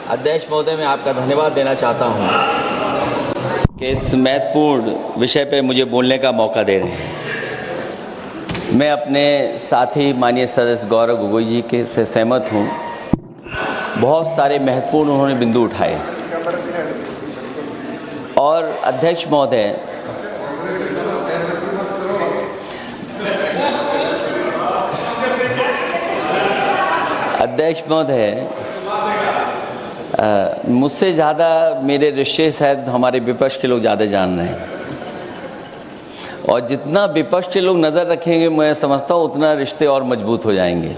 अध्यक्ष महोदय, मैं आपका धन्यवाद देना चाहता हूं कि इस महत्वपूर्ण विषय पे मुझे बोलने का मौका दे रहे हैं। मैं अपने साथी माननीय सदस्य गौरव गोगोई जी के से सहमत हूं। बहुत सारे महत्वपूर्ण उन्होंने बिंदु उठाए और अध्यक्ष महोदय, मुझसे ज़्यादा मेरे रिश्ते शायद हमारे विपक्ष के लोग ज़्यादा जान रहे हैं और जितना विपक्ष के लोग नज़र रखेंगे मैं समझता हूँ उतना रिश्ते और मजबूत हो जाएंगे।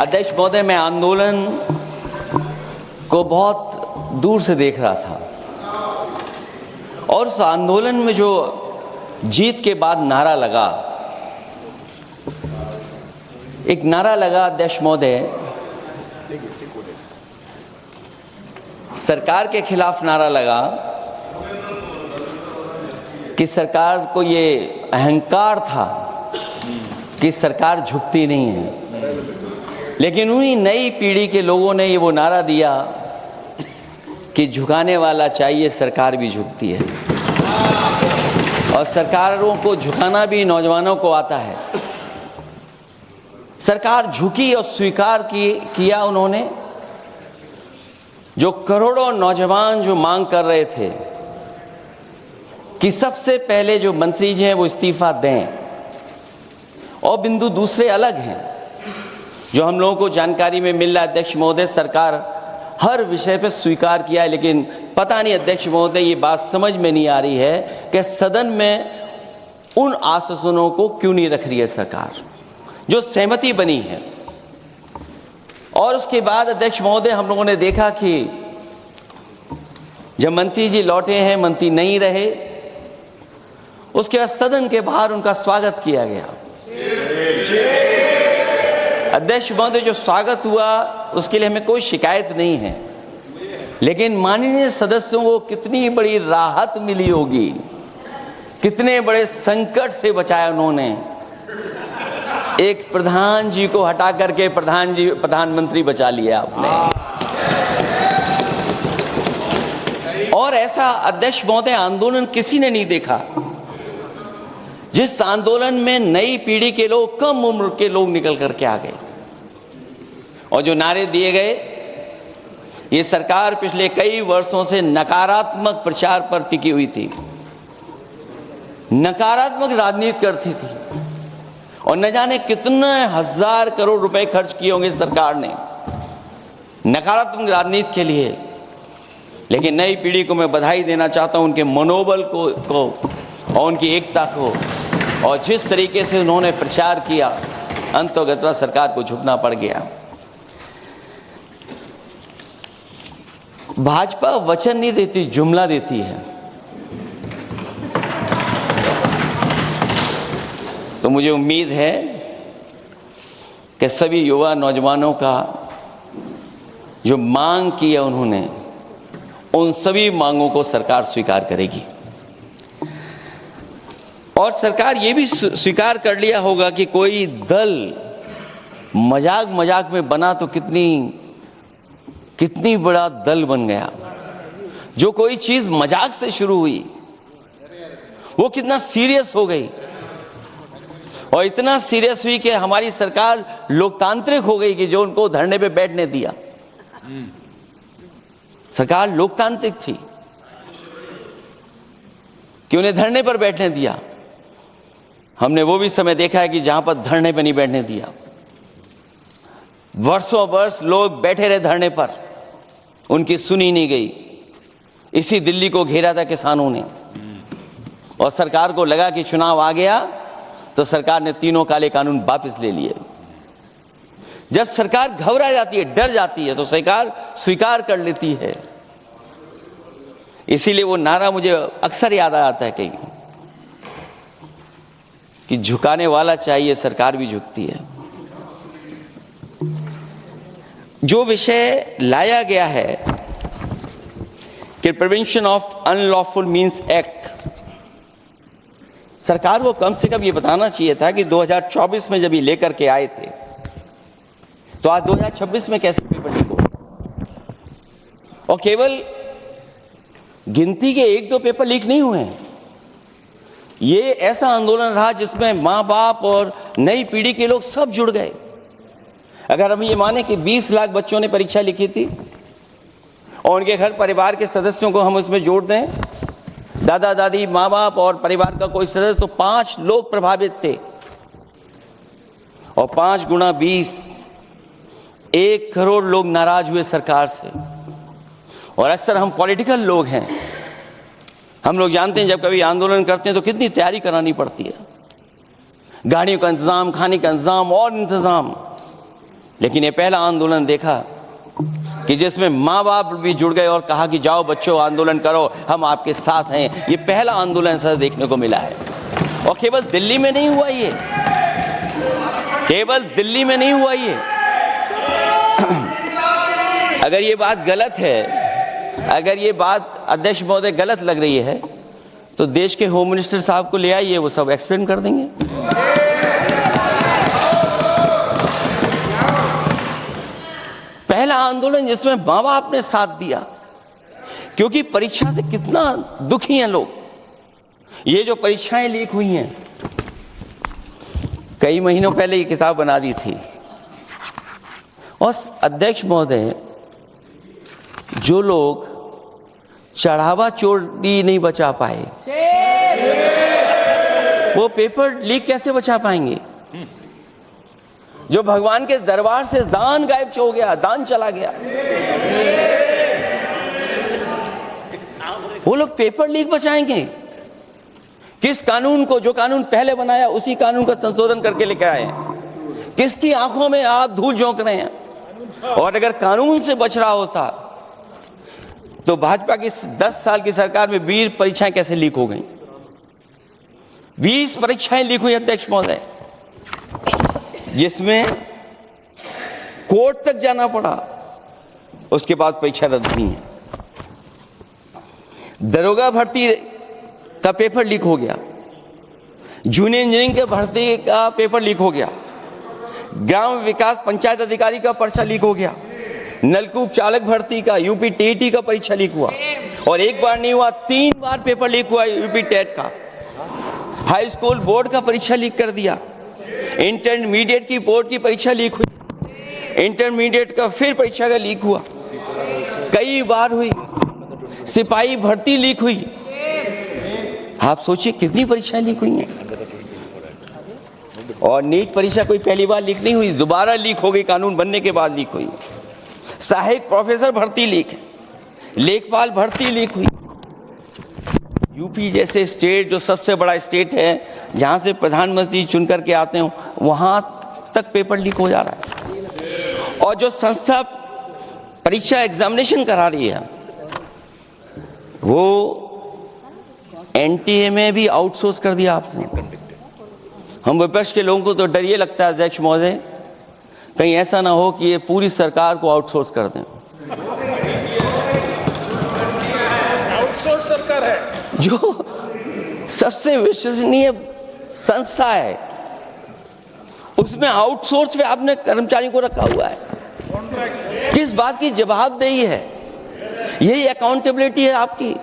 अध्यक्ष महोदय, मैं आंदोलन को बहुत दूर से देख रहा था और उस आंदोलन में जो जीत के बाद नारा लगा, एक नारा लगा अध्यक्ष महोदय, सरकार के खिलाफ नारा लगा कि सरकार को ये अहंकार था कि सरकार झुकती नहीं है, लेकिन उन्हीं नई पीढ़ी के लोगों ने ये वो नारा दिया कि झुकाने वाला चाहिए, सरकार भी झुकती है और सरकारों को झुकाना भी नौजवानों को आता है। सरकार झुकी और स्वीकार किया उन्होंने। जो करोड़ों नौजवान जो मांग कर रहे थे कि सबसे पहले जो मंत्री जी हैं वो इस्तीफा दें, और बिंदु दूसरे अलग हैं जो हम लोगों को जानकारी में मिल रहा है। अध्यक्ष महोदय, सरकार हर विषय पर स्वीकार किया है, लेकिन पता नहीं अध्यक्ष महोदय ये बात समझ में नहीं आ रही है कि सदन में उन आश्वासनों को क्यों नहीं रख रही है सरकार जो सहमति बनी है। और उसके बाद अध्यक्ष महोदय, हम लोगों ने देखा कि जब मंत्री जी लौटे हैं, मंत्री नहीं रहे, उसके बाद सदन के बाहर उनका स्वागत किया गया। अध्यक्ष महोदय, जो स्वागत हुआ उसके लिए हमें कोई शिकायत नहीं है, लेकिन माननीय सदस्यों को कितनी बड़ी राहत मिली होगी, कितने बड़े संकट से बचाया उन्होंने। एक प्रधान जी को हटा करके प्रधानमंत्री बचा लिया आपने। और ऐसा अध्यक्ष महोदय आंदोलन किसी ने नहीं देखा, जिस आंदोलन में नई पीढ़ी के लोग, कम उम्र के लोग निकल करके आ गए और जो नारे दिए गए। ये सरकार पिछले कई वर्षों से नकारात्मक प्रचार पर टिकी हुई थी, नकारात्मक राजनीति करती थी और न जाने कितने हजार करोड़ रुपए खर्च किए होंगे सरकार ने नकारात्मक राजनीति के लिए। लेकिन नई पीढ़ी को मैं बधाई देना चाहता हूं, उनके मनोबल को और उनकी एकता को, और जिस तरीके से उन्होंने प्रचार किया, अंततः सरकार को झुकना पड़ गया। भाजपा वचन नहीं देती, जुमला देती है। तो मुझे उम्मीद है कि सभी युवा नौजवानों का जो मांग की है उन्होंने, उन सभी मांगों को सरकार स्वीकार करेगी। और सरकार ये भी स्वीकार कर लिया होगा कि कोई दल मजाक में बना तो कितनी बड़ा दल बन गया। जो कोई चीज मजाक से शुरू हुई वो कितना सीरियस हो गई, और इतना सीरियस हुई कि हमारी सरकार लोकतांत्रिक हो गई कि जो उनको धरने पे बैठने दिया। सरकार लोकतांत्रिक थी कि उन्हें धरने पर बैठने दिया। हमने वो भी समय देखा है कि जहां पर धरने पर नहीं बैठने दिया, वर्षों वर्ष लोग बैठे रहे धरने पर, उनकी सुनी नहीं गई। इसी दिल्ली को घेरा था किसानों ने, और सरकार को लगा कि चुनाव आ गया तो सरकार ने तीनों काले कानून वापस ले लिए। जब सरकार घबरा जाती है, डर जाती है, तो सरकार स्वीकार कर लेती है। इसीलिए वो नारा मुझे अक्सर याद आ जाता है कहीं कि झुकाने वाला चाहिए, सरकार भी झुकती है। जो विषय लाया गया है कि prevention of unlawful means act, सरकार को कम से कम ये बताना चाहिए था कि 2024 में जब ये लेकर के आए थे तो आज 2026 में कैसे पेपर लीक हो। और केवल गिनती के 1-2 पेपर लीक नहीं हुए हैं। ये ऐसा आंदोलन रहा जिसमें माँ बाप और नई पीढ़ी के लोग सब जुड़ गए। अगर हम ये माने कि 20 लाख बच्चों ने परीक्षा लिखी थी और उनके घर परिवार के सदस्यों को हम उसमें जोड़ दें, दादा दादी, माँ बाप और परिवार का कोई सदस्य, तो 5 लोग प्रभावित थे। और 5 गुणा 20, 1 करोड़ लोग नाराज हुए सरकार से। और अक्सर हम पॉलिटिकल लोग हैं, हम लोग जानते हैं जब कभी आंदोलन करते हैं तो कितनी तैयारी करानी पड़ती है, गाड़ियों का इंतजाम, खाने का इंतजाम और इंतजाम। लेकिन ये पहला आंदोलन देखा कि जिसमें माँ बाप भी जुड़ गए और कहा कि जाओ बच्चों आंदोलन करो, हम आपके साथ हैं। ये पहला आंदोलन ऐसा देखने को मिला है। और केवल दिल्ली में नहीं हुआ ये, केवल दिल्ली में नहीं हुआ ये। अगर ये बात गलत है, अगर ये बात अध्यक्ष महोदय गलत लग रही है, तो देश के होम मिनिस्टर साहब को ले आइए, वो सब एक्सप्लेन कर देंगे। पहला आंदोलन जिसमें माँ बाप ने साथ दिया, क्योंकि परीक्षा से कितना दुखी हैं लोग। ये जो परीक्षाएं लीक हुई हैं, कई महीनों पहले ये किताब बना दी थी। और अध्यक्ष महोदय, जो लोग चढ़ावा चोरी नहीं बचा पाए, वो पेपर लीक कैसे बचा पाएंगे? जो भगवान के दरबार से दान गायब हो गया, दान चला गया, वो लोग पेपर लीक बचाएंगे? किस कानून को, जो कानून पहले बनाया उसी कानून का संशोधन करके लेके आए हैं? किसकी आंखों में आप धूल झोंक रहे हैं? और अगर कानून से बच रहा होता तो भाजपा की 10 साल की सरकार में 20 परीक्षाएं कैसे लीक हो गई? 20 परीक्षाएं लीक हुई अध्यक्ष महोदय, जिसमें कोर्ट तक जाना पड़ा, उसके बाद परीक्षा रद्द हुई है। दरोगा भर्ती का पेपर लीक हो गया, जूनियर इंजीनियरिंग के भर्ती का पेपर लीक हो गया, ग्राम विकास पंचायत अधिकारी का पर्चा लीक हो गया, नलकूप चालक भर्ती का, यूपी टीईटी का परीक्षा लीक हुआ। और एक बार नहीं हुआ, 3 बार पेपर लीक हुआ यूपी टेट का। हाई स्कूल बोर्ड का परीक्षा लीक कर दिया, इंटरमीडिएट की बोर्ड की परीक्षा लीक हुई, इंटरमीडिएट का फिर परीक्षा का लीक हुआ, कई बार हुई। सिपाही भर्ती लीक हुई। आप सोचिए कितनी परीक्षाएं लीक हुई हैं। और नीट परीक्षा कोई पहली बार लीक नहीं हुई, दोबारा लीक हो गई, कानून बनने के बाद लीक हुई। सहायक प्रोफेसर भर्ती लीक है, लेखपाल भर्ती लीक हुई। यूपी जैसे स्टेट, जो सबसे बड़ा स्टेट है, जहां से प्रधानमंत्री चुन करके आते हो, वहां तक पेपर लीक हो जा रहा है। और जो संस्था परीक्षा एग्जामिनेशन करा रही है, वो एनटीए में भी आउटसोर्स कर दिया आपने। हम विपक्ष के लोगों को तो डर ये लगता है अध्यक्ष महोदय, कहीं ऐसा ना हो कि ये पूरी सरकार को आउटसोर्स कर दें। आउटसोर्स सरकार है, जो सबसे विश्वसनीय संस्था है, उसमें आउटसोर्स पे आपने कर्मचारियों को रखा हुआ है। किस बात की जवाबदेही है? यही अकाउंटेबिलिटी है आपकी?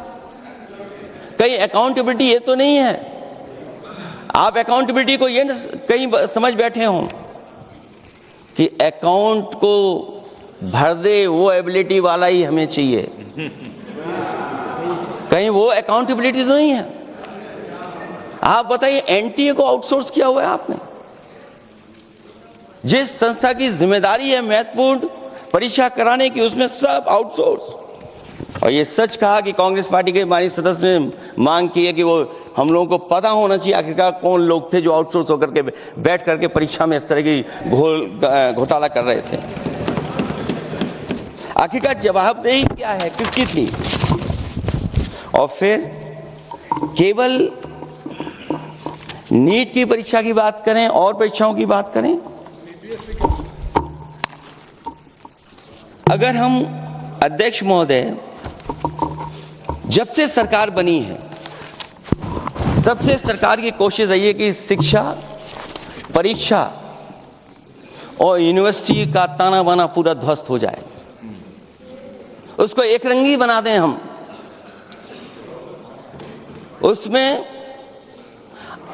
कहीं अकाउंटेबिलिटी ये तो नहीं है? आप अकाउंटेबिलिटी को ये कहीं समझ बैठे हो कि अकाउंट को भर दे वो एबिलिटी वाला ही हमें चाहिए? कहीं वो अकाउंटेबिलिटी तो नहीं है? आप बताइए, एनटीए को आउटसोर्स किया हुआ है आपने। जिस संस्था की जिम्मेदारी है महत्वपूर्ण परीक्षा कराने की, उसमें सब आउटसोर्स। और ये सच कहा कि कांग्रेस पार्टी के माननीय सदस्य ने मांग की है कि वो हम लोगों को पता होना चाहिए आखिरकार कौन लोग थे जो आउटसोर्स होकर के बैठ करके परीक्षा में इस तरह की घोटाला कर रहे थे। आखिरकार जवाबदेही क्या है, किसकी थी? और फिर केवल नीट की परीक्षा की बात करें और परीक्षाओं की बात करें, अगर हम अध्यक्ष महोदय, जब से सरकार बनी है तब से सरकार की कोशिश रही है कि शिक्षा, परीक्षा और यूनिवर्सिटी का ताना बाना पूरा ध्वस्त हो जाए। उसको एक रंगी बना दें हम, उसमें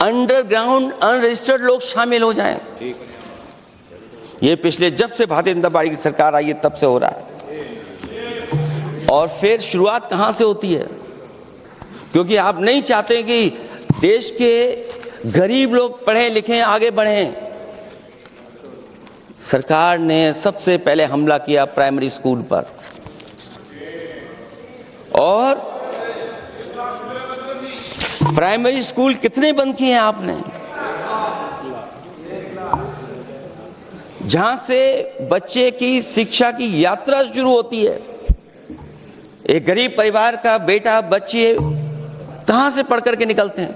अंडरग्राउंड अनरजिस्टर्ड लोग शामिल हो जाएं। ये पिछले जब से भारतीय जनता पार्टी की सरकार आई है तब से हो रहा है। और फिर शुरुआत कहां से होती है? क्योंकि आप नहीं चाहते कि देश के गरीब लोग पढ़ें लिखें आगे बढ़ें। सरकार ने सबसे पहले हमला किया प्राइमरी स्कूल पर, और प्राइमरी स्कूल कितने बंद किए हैं आपने? जहां से बच्चे की शिक्षा की यात्रा शुरू होती है। एक गरीब परिवार का बेटा बच्चे कहां से पढ़ करके निकलते हैं?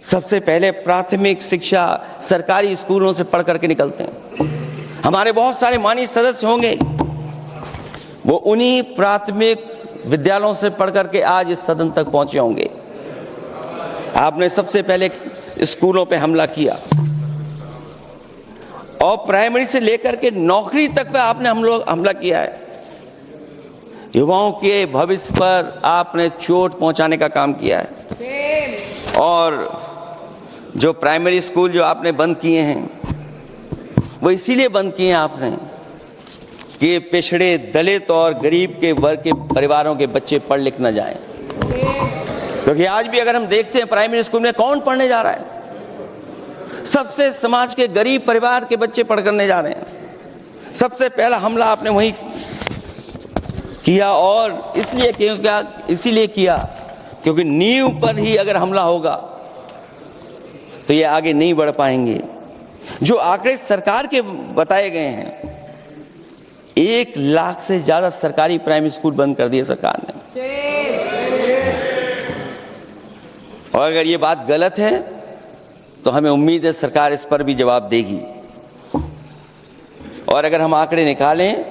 सबसे पहले प्राथमिक शिक्षा सरकारी स्कूलों से पढ़ करके निकलते हैं। हमारे बहुत सारे माननीय सदस्य होंगे, वो उन्हीं प्राथमिक विद्यालयों से पढ़ करके आज इस सदन तक पहुंचे होंगे। आपने सबसे पहले स्कूलों पे हमला किया, और प्राइमरी से लेकर के नौकरी तक पे आपने हमला किया है। युवाओं के भविष्य पर आपने चोट पहुंचाने का काम किया है। और जो प्राइमरी स्कूल जो आपने बंद किए हैं, वो इसीलिए बंद किए हैं आपने कि पिछड़े, दलित और गरीब के वर्ग के परिवारों के बच्चे पढ़ लिख न जाएं। क्योंकि आज भी अगर हम देखते हैं प्राइमरी स्कूल में कौन पढ़ने जा रहा है? सबसे समाज के गरीब परिवार के बच्चे पढ़ करने जा रहे हैं। सबसे पहला हमला आपने वही किया, और इसीलिए किया क्योंकि नींव पर ही अगर हमला होगा तो ये आगे नहीं बढ़ पाएंगे। जो आंकड़े सरकार के बताए गए हैं, 1 लाख से ज्यादा सरकारी प्राइमरी स्कूल बंद कर दिए सरकार ने। और अगर ये बात गलत है तो हमें उम्मीद है सरकार इस पर भी जवाब देगी। और अगर हम आंकड़े निकालें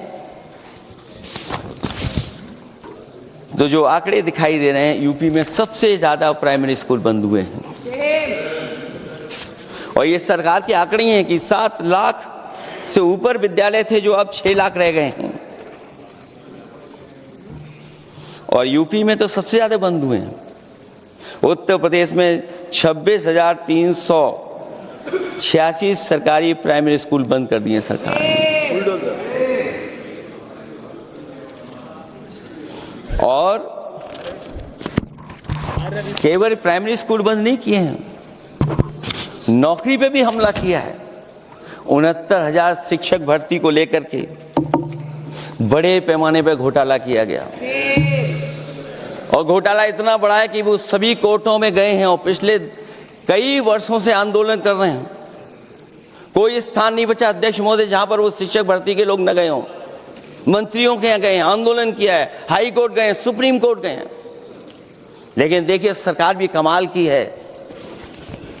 तो जो आंकड़े दिखाई दे रहे हैं, यूपी में सबसे ज्यादा प्राइमरी स्कूल बंद हुए हैं। और ये सरकार के आंकड़े हैं कि 7 लाख से ऊपर विद्यालय थे जो अब 6 लाख रह गए हैं। और यूपी में तो सबसे ज्यादा बंद हुए हैं। उत्तर प्रदेश में 26,386 सरकारी प्राइमरी स्कूल बंद कर दिए सरकार ने। और केवल प्राइमरी स्कूल बंद नहीं किए हैं, नौकरी पे भी हमला किया है। 69,000 शिक्षक भर्ती को लेकर के बड़े पैमाने पर घोटाला किया गया। और घोटाला इतना बड़ा है कि वो सभी कोर्टों में गए हैं और पिछले कई वर्षों से आंदोलन कर रहे हैं। कोई स्थान नहीं बचा अध्यक्ष महोदय जहां पर वो शिक्षक भर्ती के लोग न गए हों। मंत्रियों के यहाँ गए हैं, आंदोलन किया है, हाई कोर्ट गए हैं, सुप्रीम कोर्ट गए हैं। लेकिन देखिए सरकार भी कमाल की है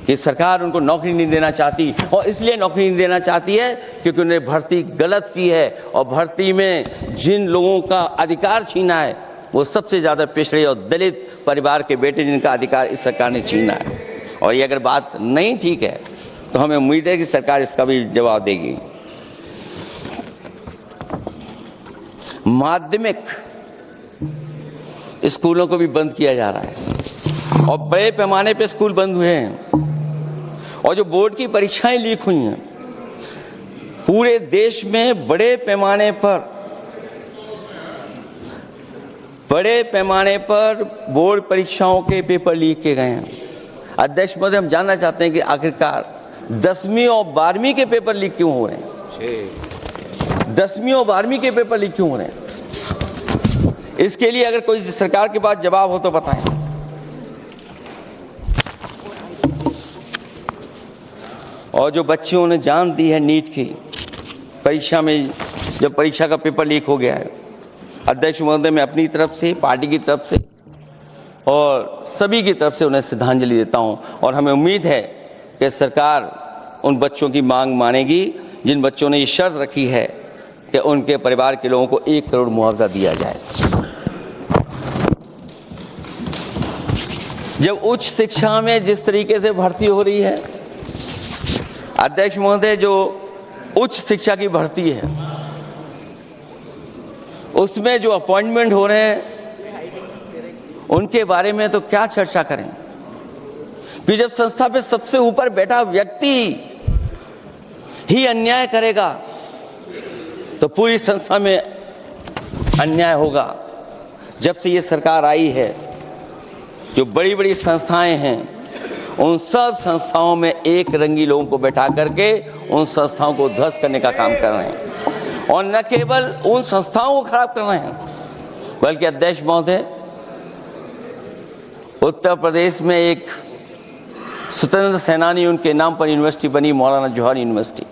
कि सरकार उनको नौकरी नहीं देना चाहती। और इसलिए नौकरी नहीं देना चाहती है क्योंकि उन्होंने भर्ती गलत की है। और भर्ती में जिन लोगों का अधिकार छीना है वो सबसे ज्यादा पिछड़े और दलित परिवार के बेटे, जिनका अधिकार इस सरकार ने छीना है। और ये अगर बात नहीं ठीक है तो हमें उम्मीद है कि सरकार इसका भी जवाब देगी। माध्यमिक स्कूलों को भी बंद किया जा रहा है और बड़े पैमाने पे स्कूल बंद हुए हैं। और जो बोर्ड की परीक्षाएं लीक हुई हैं, पूरे देश में बड़े पैमाने पर बोर्ड परीक्षाओं के पेपर लीक किए गए हैं। अध्यक्ष महोदय, हम जानना चाहते हैं कि आखिरकार 10वीं और 12वीं के पेपर लीक क्यों हो रहे हैं? 10वीं और 12वीं के पेपर लीक क्यों हो रहे हैं? इसके लिए अगर कोई सरकार के पास जवाब हो तो बताएं। और जो बच्चों ने जान दी है नीट की परीक्षा में, जब परीक्षा का पेपर लीक हो गया है, अध्यक्ष महोदय, मैं अपनी तरफ से, पार्टी की तरफ से और सभी की तरफ से उन्हें श्रद्धांजलि देता हूं। और हमें उम्मीद है कि सरकार उन बच्चों की मांग मानेगी जिन बच्चों ने ये शर्त रखी है कि उनके परिवार के लोगों को 1 करोड़ मुआवजा दिया जाए। जब उच्च शिक्षा में जिस तरीके से भर्ती हो रही है, अध्यक्ष महोदय, जो उच्च शिक्षा की भर्ती है उसमें जो अपॉइंटमेंट हो रहे हैं उनके बारे में तो क्या चर्चा करें कि जब संस्था पे सबसे ऊपर बैठा व्यक्ति ही अन्याय करेगा तो पूरी संस्था में अन्याय होगा। जब से ये सरकार आई है, जो बड़ी बड़ी संस्थाएं हैं, उन सब संस्थाओं में एक रंगी लोगों को बैठा करके उन संस्थाओं को ध्वस्त करने का काम कर रहे हैं और न केवल उन संस्थाओं को खराब कर रहे हैं बल्कि अध्यक्ष महोदय, उत्तर प्रदेश में एक स्वतंत्र सेनानी, उनके नाम पर यूनिवर्सिटी बनी, मौलाना जौहर यूनिवर्सिटी,